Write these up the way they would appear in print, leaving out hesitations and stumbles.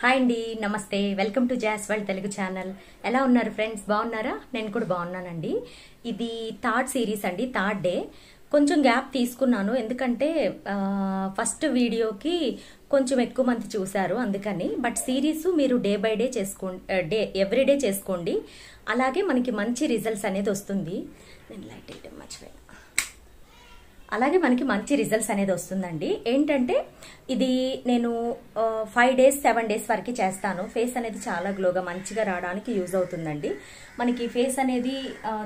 Hi అండి, నమస్తే. Welcome to Jas world Telugu channel. ఎలా ఉన్నారు ఫ్రెండ్స్? బాగున్నారా? నేను కూడా బాగున్నానండి. ఇది థర్డ్ సిరీస్ అండి, థర్డ్ డే. కొంచెం గ్యాప్ తీసుకున్నాను ఎందుకంటే ఫస్ట్ వీడియోకి కొంచెం ఎక్కువ మంది చూశారు అందుకని. బట్ సిరీస్ మీరు డే బై డే చేసుకోండి, ఎవ్రీడే చేసుకోండి. అలాగే మనకి మంచి రిజల్ట్స్ అనేది వస్తుంది. నేను లైట్ వేయడం మర్చిపోయాను. అలాగే మనకి మంచి రిజల్ట్స్ అనేది వస్తుందండి. ఏంటంటే ఇది నేను 5 days 7 days వరకు చేస్తాను. ఫేస్ అనేది చాలా గ్లోగా మంచిగా రావడానికి యూజ్ అవుతుందండి. మనకి ఫేస్ అనేది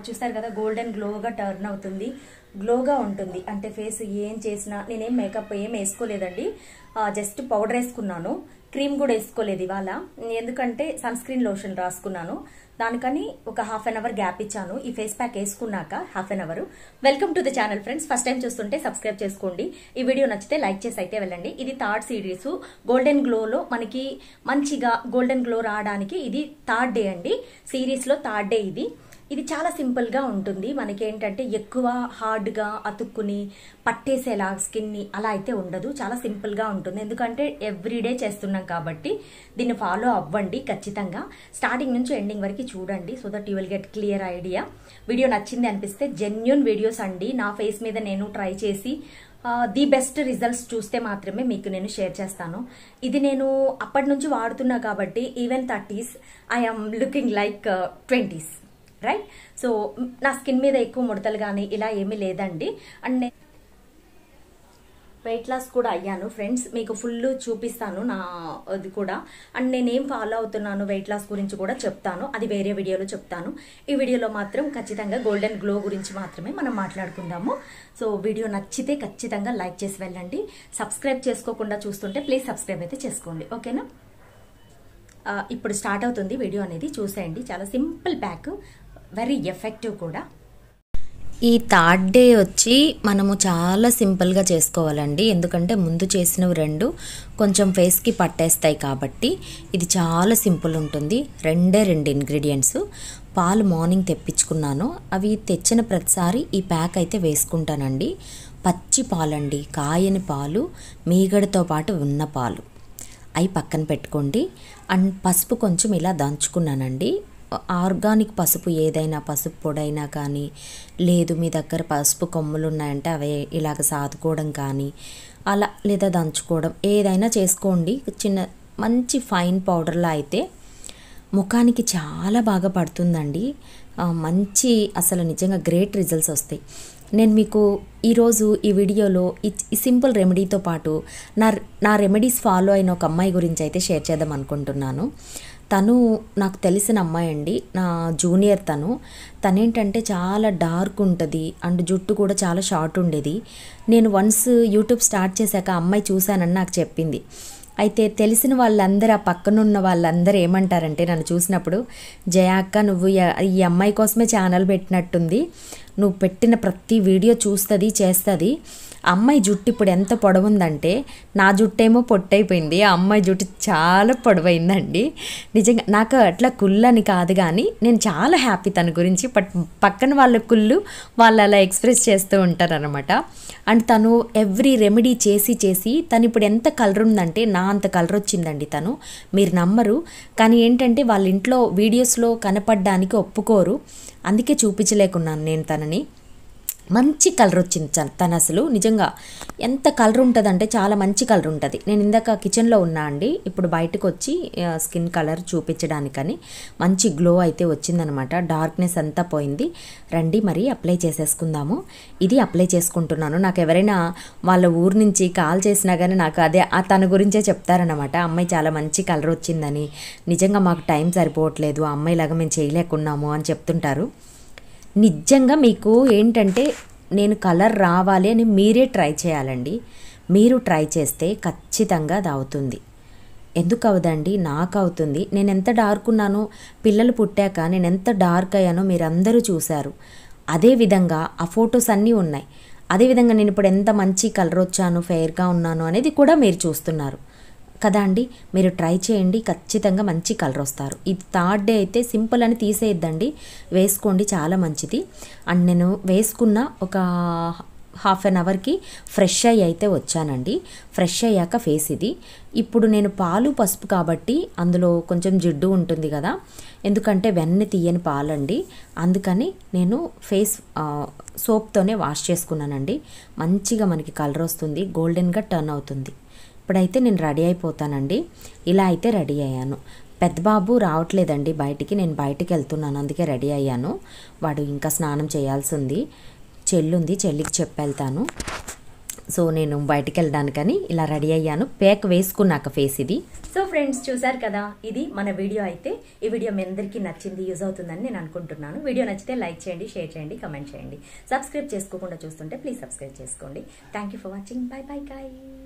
చూస్తారు కదా, గోల్డెన్ గ్లోగా టర్న్ అవుతుంది, గ్లోగా ఉంటుంది. అంటే ఫేస్ ఏం చేసినా, నేనేం మేకప్ ఏం వేసుకోలేదండి, జస్ట్ పౌడర్ వేసుకున్నాను, క్రీమ్ కూడా వేసుకోలేదు ఇవాళ. ఎందుకంటే సన్ స్క్రీన్ లోషన్ రాసుకున్నాను, దానికని ఒక హాఫ్ అన్ అవర్ గ్యాప్ ఇచ్చాను. ఈ ఫేస్ ప్యాక్ వేసుకున్నాక half an hour. Welcome to the channel friends. First time చూస్తుంటే సబ్స్క్రైబ్ చేసుకోండి. ఈ వీడియో నచ్చితే లైక్ చేసి అయితే వెళ్ళండి. ఇది థర్డ్ సిరీస్. గోల్డెన్ గ్లోలో మనకి మంచిగా గోల్డెన్ గ్లో రావడానికి ఇది థర్డ్ డే అండి. సిరీస్ లో థర్డ్ డే ఇది. ఇది చాలా సింపుల్ గా ఉంటుంది. మనకి ఏంటంటే ఎక్కువ హార్డ్ గా అతుక్కుని పట్టేసేలా స్కిన్ ని అలా అయితే ఉండదు. చాలా సింపుల్ గా ఉంటుంది. ఎందుకంటే ఎవ్రీడే చేస్తున్నాం కాబట్టి దీన్ని ఫాలో అవ్వండి ఖచ్చితంగా. స్టార్టింగ్ నుంచి ఎండింగ్ వరకు చూడండి, so that you will get clear idea. Video నచ్చింది అనిపిస్తే జెన్యూన్ వీడియోస్ అండి, నా ఫేస్ మీద నేను ట్రై చేసి ది బెస్ట్ రిజల్ట్స్ చూస్తే మాత్రమే మీకు నేను షేర్ చేస్తాను. ఇది నేను అప్పటి నుంచి వాడుతున్నా కాబట్టి even 30s I'm looking like 20s, right? So నా స్కిన్ మీద ఎక్కువ ముడతలు కానీ ఇలా ఏమీ లేదండి. అండ్ వెయిట్ లాస్ కూడా అయ్యాను ఫ్రెండ్స్, మీకు ఫుల్ చూపిస్తాను నా అది కూడా. అండ్ నేనేం ఫాలో అవుతున్నాను వెయిట్ లాస్ గురించి కూడా చెప్తాను, అది వేరే వీడియోలో చెప్తాను. ఈ వీడియోలో మాత్రం ఖచ్చితంగా గోల్డెన్ గ్లో గురించి మాత్రమే మనం మాట్లాడుకుందాము. సో వీడియో నచ్చితే ఖచ్చితంగా లైక్ చేసి వెళ్ళండి. సబ్స్క్రైబ్ చేసుకోకుండా చూస్తుంటే ప్లీజ్ సబ్స్క్రైబ్ అయితే చేసుకోండి, ఓకేనా? ఇప్పుడు స్టార్ట్ అవుతుంది వీడియో అనేది, చూసేయండి. చాలా సింపుల్ ప్యాక్, వెరీ ఎఫెక్టివ్ కూడా. ఈ థర్డ్ డే వచ్చి మనము చాలా సింపుల్గా చేసుకోవాలండి. ఎందుకంటే ముందు చేసినవి రెండు కొంచెం ఫేస్కి పట్టేస్తాయి కాబట్టి ఇది చాలా సింపుల్ ఉంటుంది. రెండు ఇంగ్రీడియంట్స్. పాలు మార్నింగ్ తెప్పించుకున్నాను, అవి తెచ్చిన ప్రతిసారి ఈ ప్యాక్ అయితే వేసుకుంటానండి. పచ్చి పాలండి, కాయని పాలు, మీగడతో పాటు ఉన్న పాలు, అవి పక్కన పెట్టుకోండి. అండ్ పసుపు కొంచెం ఇలా దంచుకున్నానండి. ఆర్గానిక్ పసుపు, ఏదైనా పసుపు పొడైనా కానీ, లేదు మీ దగ్గర పసుపు కొమ్ములు ఉన్నాయంటే అవి ఇలాగ సాదుకోవడం కానీ అలా, లేదా దంచుకోవడం ఏదైనా చేసుకోండి. చిన్న మంచి ఫైన్ పౌడర్లా అయితే ముఖానికి చాలా బాగా పడుతుందండి. మంచి అసలు నిజంగా గ్రేట్ రిజల్ట్స్ వస్తాయి. నేను మీకు ఈరోజు ఈ వీడియోలో ఈ సింపుల్ రెమెడీతో పాటు నా రెమెడీస్ ఫాలో అయిన ఒక అమ్మాయి గురించి అయితే షేర్ చేద్దాం అనుకుంటున్నాను. తను నాకు తెలిసిన అమ్మాయి అండి, నా జూనియర్. తనేంటంటే చాలా డార్క్ ఉంటుంది అండ్ జుట్టు కూడా చాలా షార్ట్ ఉండేది. నేను వన్స్ యూట్యూబ్ స్టార్ట్ చేశాక అమ్మాయి చూశానని నాకు చెప్పింది. అయితే తెలిసిన వాళ్ళందరూ, ఆ పక్కనున్న వాళ్ళందరూ ఏమంటారంటే నన్ను చూసినప్పుడు, జయా అక్క నువ్వు ఈ అమ్మాయి కోసమే ఛానల్ పెట్టినట్టుంది, నువ్వు పెట్టిన ప్రతి వీడియో చూస్తుంది చేస్తుంది. అమ్మాయి జుట్టు ఇప్పుడు ఎంత పొడవుందంటే నా జుట్టేమో పొట్టయిపోయింది, ఆ అమ్మాయి జుట్టు చాలా పొడవైందండి. నిజంగా నాకు అట్లా కుళ్ళని కాదు కానీ నేను చాలా హ్యాపీ తన గురించి. బట్ పక్కన వాళ్ళ కుళ్ళు వాళ్ళు అలా ఎక్స్ప్రెస్ చేస్తూ ఉంటారు అనమాట. అండ్ తను ఎవ్రీ రెమెడీ చేసి తను ఇప్పుడు ఎంత కలర్ ఉందంటే నా అంత కలర్ వచ్చిందండి తను. మీరు నమ్మరు, కానీ ఏంటంటే వాళ్ళ ఇంట్లో వీడియోస్లో కనపడడానికి ఒప్పుకోరు, అందుకే చూపించలేకున్నాను నేను తనని. మంచి కలర్ వచ్చింది తను. అసలు నిజంగా ఎంత కలర్ ఉంటుందంటే చాలా మంచి కలర్ ఉంటుంది. నేను ఇందాక కిచెన్లో ఉన్నా అండి, ఇప్పుడు బయటకు వచ్చి స్కిన్ కలర్ చూపించడానికని. మంచి గ్లో అయితే వచ్చిందనమాట, డార్క్నెస్ అంతా పోయింది. రండి మరి అప్లై చేసేసుకుందాము. ఇది అప్లై చేసుకుంటున్నాను. నాకు ఎవరైనా వాళ్ళ ఊరు నుంచి కాల్ చేసినా కానీ నాకు అదే తన గురించే చెప్తారనమాట. అమ్మాయి చాలా మంచి కలర్ వచ్చిందని, నిజంగా మాకు టైం సరిపోవట్లేదు, ఆ అమ్మాయిలాగా మేము చేయలేకున్నాము అని చెప్తుంటారు. నిజంగా మీకు ఏంటంటే నేను కలర్ రావాలి అని మీరే ట్రై చేయాలండి. మీరు ట్రై చేస్తే ఖచ్చితంగా అది అవుతుంది. ఎందుకు అవదండి? నాకు అవుతుంది. నేను ఎంత డార్క్ ఉన్నానో, పిల్లలు పుట్టాక నేను ఎంత డార్క్ అయ్యానో మీరందరూ చూశారు. అదేవిధంగా ఆ ఫొటోస్ అన్నీ ఉన్నాయి. అదేవిధంగా నేను ఇప్పుడు ఎంత మంచి కలర్ వచ్చాను, ఫెయిర్గా ఉన్నాను అనేది కూడా మీరు చూస్తున్నారు కదా అండి. మీరు ట్రై చేయండి, ఖచ్చితంగా మంచి కలర్ వస్తారు. ఇది థర్డ్ డే అయితే సింపుల్ అని తీసేయద్దండి, వేసుకోండి, చాలా మంచిది. అండ్ నేను వేసుకున్న ఒక హాఫ్ అన్ అవర్కి ఫ్రెష్ అయితే వచ్చానండి. ఫ్రెష్ అయ్యాక ఫేస్ ఇది. ఇప్పుడు నేను పాలు పసుపు కాబట్టి అందులో కొంచెం జిడ్డు ఉంటుంది కదా, ఎందుకంటే వెన్న తీయని పాలండి, అందుకని నేను ఫేస్ సోప్తోనే వాష్ చేసుకున్నానండి. మంచిగా మనకి కలర్ వస్తుంది, గోల్డెన్గా టర్న్ అవుతుంది. ఇప్పుడైతే నేను రెడీ అయిపోతానండి. ఇలా అయితే రెడీ అయ్యాను. పెద్ద బాబు రావట్లేదండి బయటికి, నేను బయటికి వెళ్తున్నాను, అందుకే రెడీ అయ్యాను. వాడు ఇంకా స్నానం చేయాల్సి ఉంది. చెల్లుంది, చెల్లికి చెప్పెళ్తాను. సో నేను బయటికి వెళ్ళడానికని ఇలా రెడీ అయ్యాను. ప్యాక్ వేసుకున్నాక ఫేస్ ఇది. సో ఫ్రెండ్స్, చూసారు కదా, ఇది మన వీడియో. అయితే ఈ వీడియో మీ అందరికీ నచ్చింది, యూజ్ అవుతుందని నేను అనుకుంటున్నాను. వీడియో నచ్చితే లైక్ చేయండి, షేర్ చేయండి, కమెంట్ చేయండి. సబ్స్క్రైబ్ చేసుకోకుండా చూస్తుంటే ప్లీజ్ సబ్స్క్రైబ్ చేసుకోండి. Thank you for watching. By by guys.